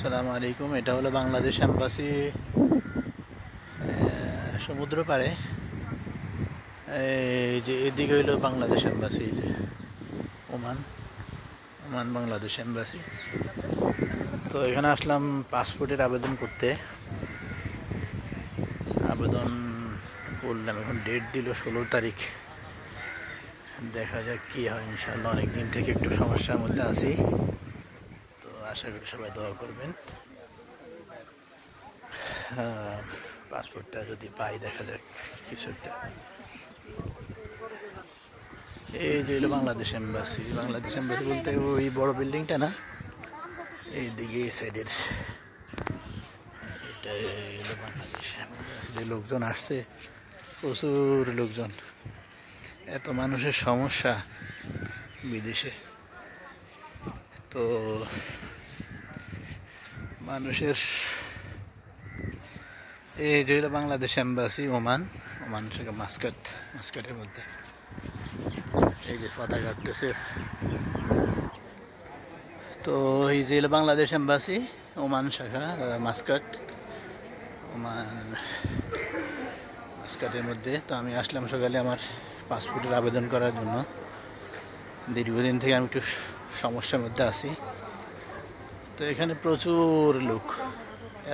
আসসালামু আলাইকুম। এটা হলো বাংলাদেশ এম্বাসি, সমুদ্র পাড়ে। এই যে এদিকে হইলো বাংলাদেশ এম্বাসি, যে ওমান ওমান বাংলাদেশ এম্বাসি। তো এখানে আসলাম পাসপোর্টের আবেদন করতে। আবেদন করলাম, এখন ডেট দিল 16 তারিখ। দেখা যাক কি হয়, ইনশাল্লাহ। অনেক দিন থেকে একটু সমস্যার মধ্যে আছি, তো আশা করি সবাই দোয়া করবেন। পাসপোর্টটা যদি পাই, দেখা যাক কিছু একটা। এই যে হলো বাংলাদেশ এম্বাসি। বাংলাদেশ এম্বাসি বলতে ওই বড় বিল্ডিংটা না, এই দিকে এই সাইডের এটা হলো বাংলাদেশ এম্বাসি। লোকজন আসছে, প্রচুর লোকজন। এত মানুষের সমস্যা বিদেশে, তো মানুষের এই যে হলো বাংলাদেশ এম্বাসি ওমান থেকে মাস্কাটের মধ্যে। এই যে পতাকা কাটতেছে। তো এই যে হলো বাংলাদেশ এম্বাসি ওমান শাখা, মাস্কাটের মধ্যে। তো আমি আসলাম সকালে আমার পাসপোর্টের আবেদন করার জন্য। দীর্ঘদিন থেকে আমি একটু সমস্যার মধ্যে আছি। তো এখানে প্রচুর লোক,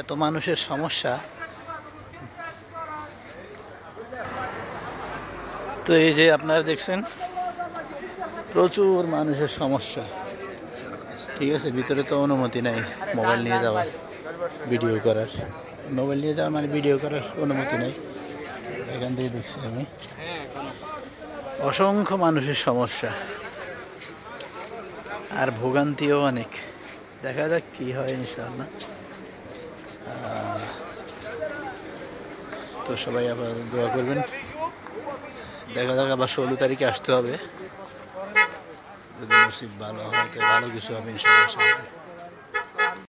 এত মানুষের সমস্যা। তো এই যে আপনারা দেখছেন, প্রচুর মানুষের সমস্যা। ঠিক আছে, ভিতরে তো অনুমতি নাই মোবাইল নিয়ে যাওয়ার, ভিডিও করার। মোবাইল নিয়ে যাওয়া মানে ভিডিও করার অনুমতি নেই। এখান থেকে দেখছি আমি অসংখ্য মানুষের সমস্যা, আর ভোগান্তিও অনেক। দেখা যাক কি হয়, ইনশাআল্লাহ। তো সবাই আবার দোয়া করবেন। দেখা যাক, আবার 16 তারিখে আসতে হবে। যদি নসিব ভালো হয় তো ভালো কিছু হবে, ইনশাআল্লাহ।